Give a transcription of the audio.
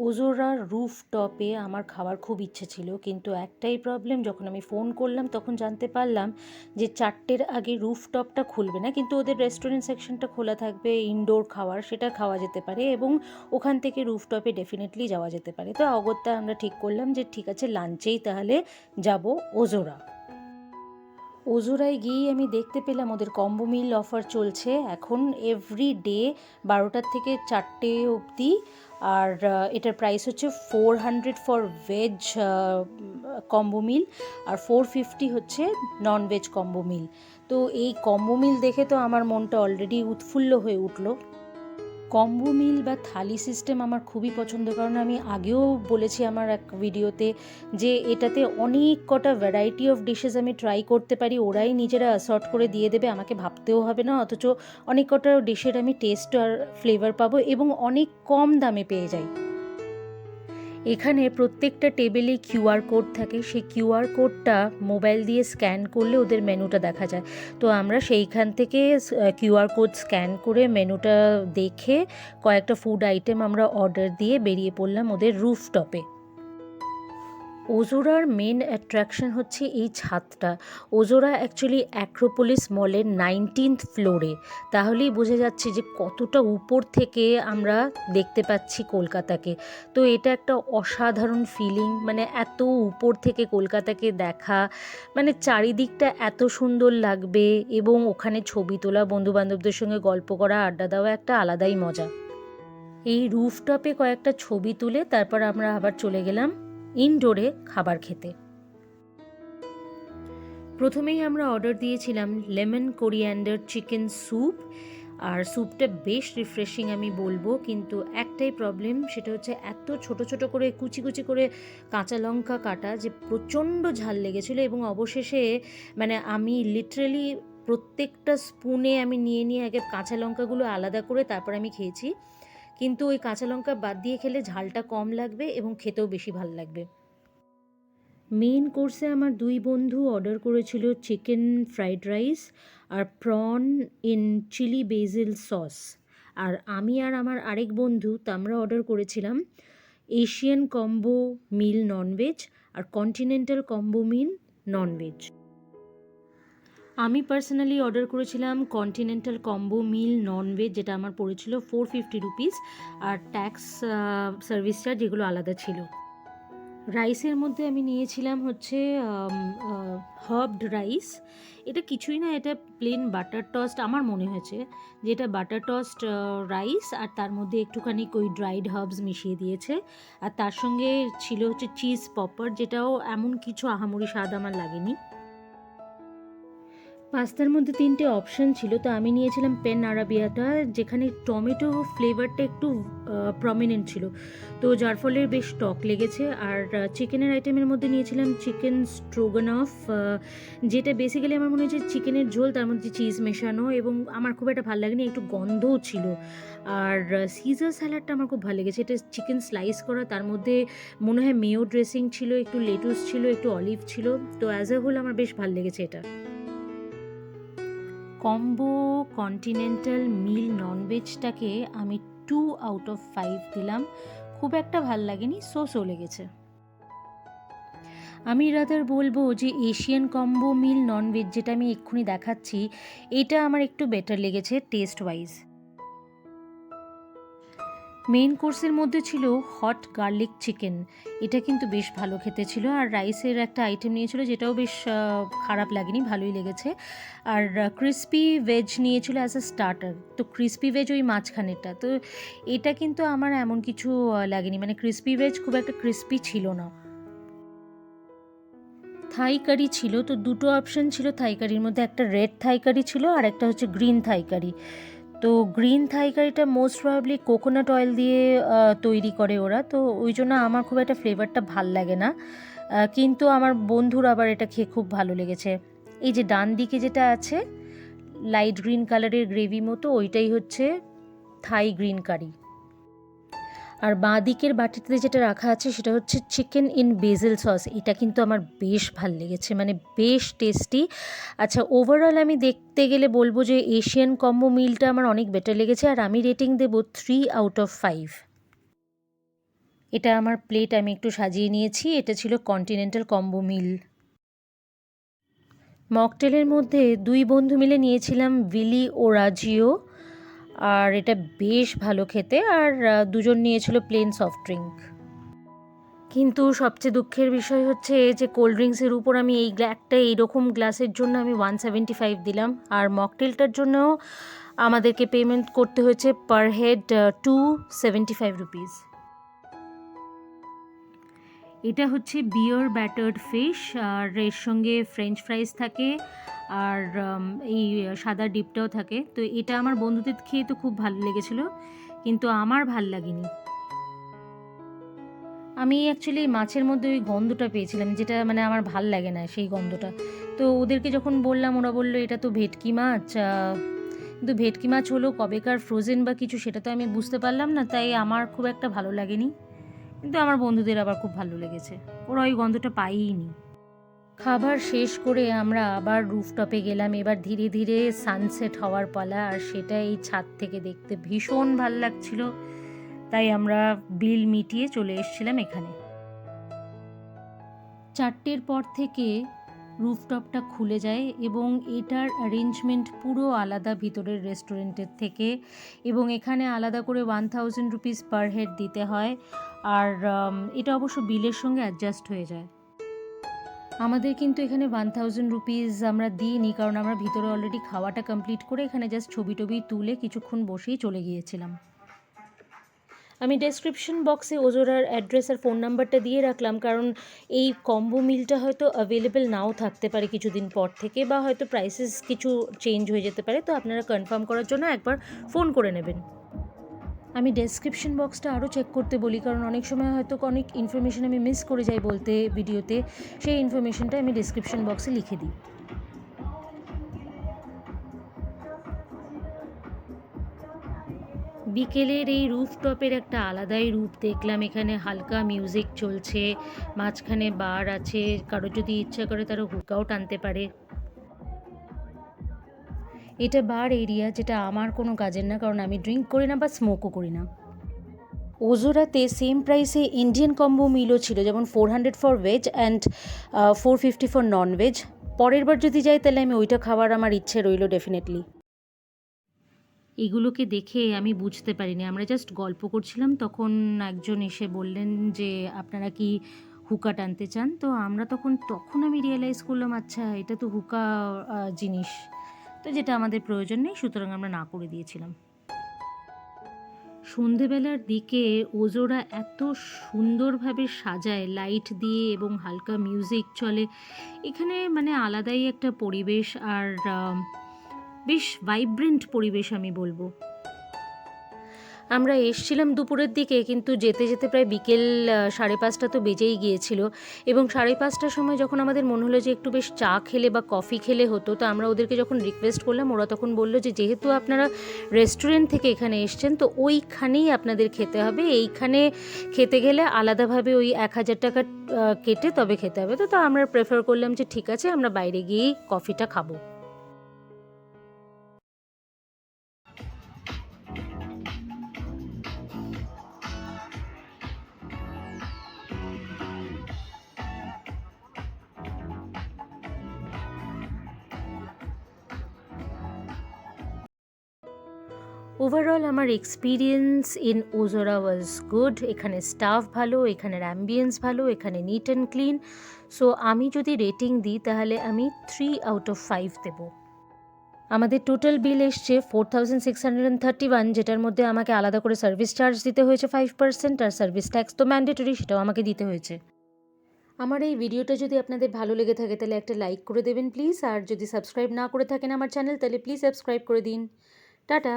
ওজোরার রুফটপে আমার খাওয়ার খুব ইচ্ছে ছিল, কিন্তু একটাই প্রবলেম, যখন আমি ফোন করলাম তখন জানতে পারলাম যে 4টের আগে রুফটপটা খুলবে না, কিন্তু ওদের রেস্টুরেন্ট সেকশনটা খোলা থাকবে, ইনডোর খাওয়ার সেটা খাওয়া যেতে পারে এবং ওখান থেকে রুফটপে ডেফিনেটলি যাওয়া যেতে পারে। তো অগত্যা আমরা ঠিক করলাম যে ঠিক আছে, লাঞ্চেই তাহলে যাব ওজোরা। ওজোরায় গিয়েই আমি দেখতে পেলাম ওদের কম্বো মিল অফার চলছে এখন এভরি ডে 12টার থেকে 4টে অবধি। আর এটার প্রাইস হচ্ছে 400 ফর ভেজ কম্বো মিল আর 450 হচ্ছে নন ভেজ কম্বো মিল। তো এই কম্বো মিল দেখে তো আমার মনটা অলরেডি উৎফুল্ল হয়ে উঠলো। কম্বো মিল বা থালি সিস্টেম আমার খুবই পছন্দ, কারণ আমি আগেও বলেছি আমার এক ভিডিওতে যে এটাতে অনেক কটা ভ্যারাইটি অফ ডিশেস আমি ট্রাই করতে পারি, ওরাই নিজেরা অ্যাসর্ট করে দিয়ে দেবে, আমাকে ভাবতেও হবে না, অথচ অনেক কটা ডিশের আমি টেস্ট আর ফ্লেভার পাবো এবং অনেক কম দামে পেয়ে যাই। এখানে প্রত্যেকটা টেবিলে কিউআর কোড থাকে, সেই কিউআর কোডটা মোবাইল দিয়ে স্ক্যান করলে ওদের মেনুটা দেখা যায়। তো আমরা সেইখান থেকে কিউআর কোড স্ক্যান করে মেনুটা দেখে কয়েকটা ফুড আইটেম আমরা অর্ডার দিয়ে বেরিয়ে পড়লাম ওদের রুফটপে। ওজোরার মেন অ্যাট্রাকশন হচ্ছে এই ছাদটা। ওজোরা অ্যাকচুয়ালি অ্যাক্রোপোলিস মলের 19th ফ্লোরে, তাহলেই বোঝা যাচ্ছে যে কতটা উপর থেকে আমরা দেখতে পাচ্ছি কলকাতাকে। তো এটা একটা অসাধারণ ফিলিং, মানে এত উপর থেকে কলকাতাকে দেখা, মানে চারিদিকটা এত সুন্দর লাগবে এবং ওখানে ছবি তোলা, বন্ধুবান্ধবদের সঙ্গে গল্প করা, আড্ডা দেওয়া একটা আলাদাই মজা। এই রুফটপে কয়েকটা ছবি তুলে তারপর আমরা আবার চলে গেলাম ইনডোরে খাবার খেতে। প্রথমেই আমরা অর্ডার দিয়েছিলাম লেমন কোরিয়ান্ডার চিকেন স্যুপ, আর স্যুপটা বেশ রিফ্রেশিং আমি বলবো, কিন্তু একটাই প্রবলেম, সেটা হচ্ছে এত ছোট ছোট করে কুচি কুচি করে কাঁচা লঙ্কা কাটা যে প্রচণ্ড ঝাল লেগেছিলো এবং অবশেষে মানে আমি লিটারেলি প্রত্যেকটা স্পুনে আমি নিয়ে নিয়ে আগে কাঁচা লঙ্কাগুলো আলাদা করে তারপর আমি খেয়েছি, কিন্তু ওই কাঁচা লঙ্কা বাদ দিয়ে খেলে ঝালটা কম লাগবে এবং খেতেও বেশি ভালো লাগবে। মেইন কোর্সে আমার দুই বন্ধু অর্ডার করেছিল চিকেন ফ্রাইড রাইস আর prawn in chilli basil sauce, আর আমি আর আমার আরেক বন্ধু তা আমরা অর্ডার করেছিলাম এশিয়ান কম্বো মিল ননভেজ আর কন্টিনেন্টাল কম্বো মিল ননভেজ। আমি পার্সোনালি অর্ডার করেছিলাম কন্টিনেন্টাল কম্বো মিল ননভেজ, যেটা আমার পড়েছিল 450 রুপিস, আর ট্যাক্স সার্ভিস চার্জ যেগুলো আলাদা ছিল। রাইসের মধ্যে আমি নিয়েছিলাম হচ্ছে হার্বড রাইস। এটা কিছুই না, এটা প্লেন বাটার টস্ট, আমার মনে হয়েছে যে এটা বাটার টস্ট রাইস, আর তার মধ্যে একটুখানি ওই ড্রাইড হার্বস মিশিয়ে দিয়েছে, আর তার সঙ্গে ছিল হচ্ছে চিজ পপার, যেটাও এমন কিছু আহামরি স্বাদ আমার লাগেনি। পাস্তার মধ্যে 3টে অপশান ছিল, তো আমি নিয়েছিলাম পেন আরাবিয়াটা, যেখানে টমেটো ফ্লেভারটা একটু প্রমিনেন্ট ছিল, তো যার ফলে বেশ টক লেগেছে। আর চিকেনের আইটেমের মধ্যে নিয়েছিলাম চিকেন স্ট্রোগানফ, যেটা বেসিক্যালি আমার মনে হচ্ছে চিকেনের ঝোল, তার মধ্যে চিজ মেশানো, এবং আমার খুব একটা ভালো লাগেনি, একটু গন্ধও ছিল। আর সিজার স্যালাডটা আমার খুব ভালো লেগেছে, এটা চিকেন স্লাইস করা, তার মধ্যে মনে হয় মেয়ো ড্রেসিং ছিল, একটু লেটুস ছিল, একটু অলিভ ছিল, তো অ্যাজ এ হোল আমার বেশ ভালো লেগেছে এটা। কম্বো কন্টিনেন্টাল মিল ননভেজটাকে আমি 2 আউট অফ 5 দিলাম, খুব একটা ভাল লাগেনি, সো লেগেছে। আমি রাদার বলবো যে এশিয়ান কম্বো মিল ননভেজ যেটা আমি এক্ষুনি দেখাচ্ছি, এটা আমার একটু বেটার লেগেছে টেস্ট ওয়াইজ। মেইন কোর্সের মধ্যে ছিল হট গার্লিক চিকেন, এটা কিন্তু বেশ ভালো খেতে ছিল, আর রাইসের একটা আইটেম নিয়েছিল যেটাও বেশ খারাপ লাগেনি, ভালোই লেগেছে। আর ক্রিস্পি ভেজ নিয়েছিল অ্যাজ আ স্টার্টার, তো ক্রিস্পি ভেজ ওই মাঝখানেরটা, তো এটা কিন্তু আমার এমন কিছু লাগেনি, মানে ক্রিস্পি ভেজ খুব একটা ক্রিস্পি ছিল না। থাই কারি ছিল, তো দুটো অপশান ছিল থাই কারির মধ্যে, একটা রেড থাই কারি ছিল আর একটা হচ্ছে গ্রিন থাই কারি। তো গ্রিন থাই কারিটা মোস্ট প্রবাবলি কোকোনাট অয়েল দিয়ে তৈরি করে ওরা, তো ওই জন্য আমার খুব একটা ফ্লেভারটা ভাল লাগে না, কিন্তু আমার বন্ধুর আবার এটা খেয়ে খুব ভালো লেগেছে। এই যে ডান দিকে যেটা আছে লাইট গ্রিন কালারের গ্রেভি মতো, ওইটাই হচ্ছে থাই গ্রিন কারি, আর বাঁ দিকের বাটিতে যেটা রাখা আছে সেটা হচ্ছে চিকেন ইন বেজিল সস, এটা কিন্তু আমার বেশ ভাল লেগেছে, মানে বেশ টেস্টি। আচ্ছা, ওভারঅল আমি দেখতে গেলে বলবো যে এশিয়ান কম্বো মিলটা আমার অনেক বেটার লেগেছে, আর আমি রেটিং দেবো 3 আউট অফ 5। এটা আমার প্লেট, আমি একটু সাজিয়ে নিয়েছি। এটা ছিল কন্টিনেন্টাল কম্বো মিল। মকটেলের মধ্যে 2 বন্ধু মিলে নিয়েছিলাম ভিলি ওরাজিও, আর এটা বেশ ভালো খেতে। আর 2জন নিয়েছিল প্লেন সফট ড্রিঙ্ক। কিন্তু সবচেয়ে দুঃখের বিষয় হচ্ছে যে কোল্ড ড্রিঙ্কসের উপর আমি একটা এইরকম গ্লাসের জন্য আমি 175 দিলাম, আর মকটেলটার জন্যও আমাদেরকে পেমেন্ট করতে হয়েছে পার হেড 275 রুপিস। এটা হচ্ছে বিয়ার ব্যাটার্ড ফিশ, আর এর সঙ্গে ফ্রেঞ্চ ফ্রাইস থাকে, আর এই সাদা ডিপটাও থাকে। তো এটা আমার বন্ধুদের খেয়ে তো খুব ভালো লেগেছিলো, কিন্তু আমার ভাল লাগেনি। আমি অ্যাকচুয়ালি মাছের মধ্যে ওই গন্ধটা পেয়েছিলাম, যেটা মানে আমার ভাল লাগে না সেই গন্ধটা। তো ওদেরকে যখন বললাম, ওরা বললো এটা তো ভেটকি মাছ। কিন্তু ভেটকি মাছ হলো কবেকার ফ্রোজেন বা কিছু, সেটা তো আমি বুঝতে পারলাম না, তাই আমার খুব একটা ভালো লাগেনি। কিন্তু আমার বন্ধুদের আবার খুব ভালো লেগেছে, ওরা ওই গন্ধটা পাইনি। খাবার শেষ করে আমরা আবার রুফটপে গেলাম। এবার ধীরে ধীরে সানসেট হওয়ার পালা, আর সেটা এই ছাদ থেকে দেখতে ভীষণ ভাল লাগছিল। তাই আমরা বিল মিটিয়ে চলে এসেছিলাম এখানে। 4টের পর থেকে রুফটপটা খুলে যায় এবং এটার অ্যারেঞ্জমেন্ট পুরো আলাদা ভিতরের রেস্টুরেন্টের থেকে, এবং এখানে আলাদা করে 1000 রুপিস পার হেড দিতে হয়। আর এটা অবশ্য বিলের সঙ্গে অ্যাডজাস্ট হয়ে যায়। আমাদের কিন্তু এখানে 1000 রুপিস আমরা দিইনি, কারণ আমরা ভিতরে অলরেডি খাওয়াটা কমপ্লিট করে এখানে জাস্ট ছবি টবি তুলে কিছুক্ষণ বসেই চলে গিয়েছিলাম। আমি ডেসক্রিপশন বক্সে ওজোরার অ্যাড্রেস আর ফোন নাম্বারটা দিয়ে রাখলাম, কারণ এই কম্বো মিলটা হয়তো অ্যাভেলেবেল নাও থাকতে পারে কিছুদিন পর থেকে, বা হয়তো প্রাইসেস কিছু চেঞ্জ হয়ে যেতে পারে। তো আপনারা কনফার্ম করার জন্য একবার ফোন করে নেবেন। আমি ডেসক্রিপশন বক্সটা আরও চেক করতে বলি, কারণ অনেক সময় হয়তো অনেক ইনফরমেশন আমি মিস করে যাই বলতে ভিডিওতে, সেই ইনফরমেশনটা আমি ডেসক্রিপশন বক্সে লিখে দিই। বিকেলের এই রুফটপের একটা আলাদাই রূপ দেখলাম। এখানে হালকা মিউজিক চলছে, মাঝখানে বার আছে, কারো যদি ইচ্ছা করে তারা হুকাও টানতে পারে। এটা বার এরিয়া, যেটা আমার কোনো কাজের না, কারণ আমি ড্রিঙ্ক করি না বা স্মোকও করি না। ওজোরাতে সেম প্রাইসে ইন্ডিয়ান কম্বো মিলও ছিল, যেমন 400 for veg and 450 for non veg. পরের বার যদি যাই তাহলে আমি ওইটা খাওয়ার আমার ইচ্ছে রইল ডেফিনেটলি। এগুলোকে দেখে আমি বুঝতে পারিনি, আমরা জাস্ট গল্প করছিলাম, তখন একজন এসে বললেন যে আপনারা কি হুকা টানতে চান। তো আমরা তখন আমি রিয়েলাইজ করলাম, আচ্ছা এটা তো হুকা জিনিস, তো যেটা আমাদের প্রয়োজন নেই, সুতরাং আমরা না করে দিয়েছিলাম। সন্ধেবেলার দিকে ওজোরা এত সুন্দরভাবে সাজায় লাইট দিয়ে এবং হালকা মিউজিক চলে এখানে, মানে আলাদাই একটা পরিবেশ, আর বেশ ভাইব্রেন্ট পরিবেশ আমি বলবো। আমরা এসছিলাম দুপুরের দিকে, কিন্তু যেতে যেতে প্রায় বিকেল 5:30 তো বেজেই গিয়েছিল, এবং 5:30টার সময় যখন আমাদের মনে হলো যে একটু বেশ চা খেলে বা কফি খেলে হতো, তো আমরা ওদেরকে যখন রিকোয়েস্ট করলাম, ওরা তখন বললো যে যেহেতু আপনারা রেস্টুরেন্ট থেকে এখানে এসছেন, তো ওইখানেই আপনাদের খেতে হবে, এইখানে খেতে গেলে আলাদাভাবে ওই 1000 টাকা কেটে তবে খেতে হবে। তো আমরা প্রেফার করলাম যে ঠিক আছে, আমরা বাইরে গিয়েই কফিটা খাবো। ওভারঅল আমার এক্সপিরিয়েন্স ইন ওজোরা ওয়াজ গুড। এখানে স্টাফ ভালো, এখানের অ্যাম্বিয়েন্স ভালো, এখানে নিট অ্যান্ড ক্লিন। সো আমি যদি রেটিং দিই তাহলে আমি 3 আউট অফ 5 দেব। আমাদের টোটাল বিল এসছে 4631, যেটার মধ্যে আমাকে আলাদা করে সার্ভিস চার্জ দিতে হয়েছে 5%, আর সার্ভিস ট্যাক্স তো ম্যান্ডেটরি, সেটাও আমাকে দিতে হয়েছে। আমার এই ভিডিওটা যদি আপনাদের ভালো লেগে থাকে তাহলে একটা লাইক করে দেবেন প্লিজ, আর যদি সাবস্ক্রাইব না করে থাকেন আমার চ্যানেল, তাহলে প্লিজ সাবস্ক্রাইব করে দিন। টাটা।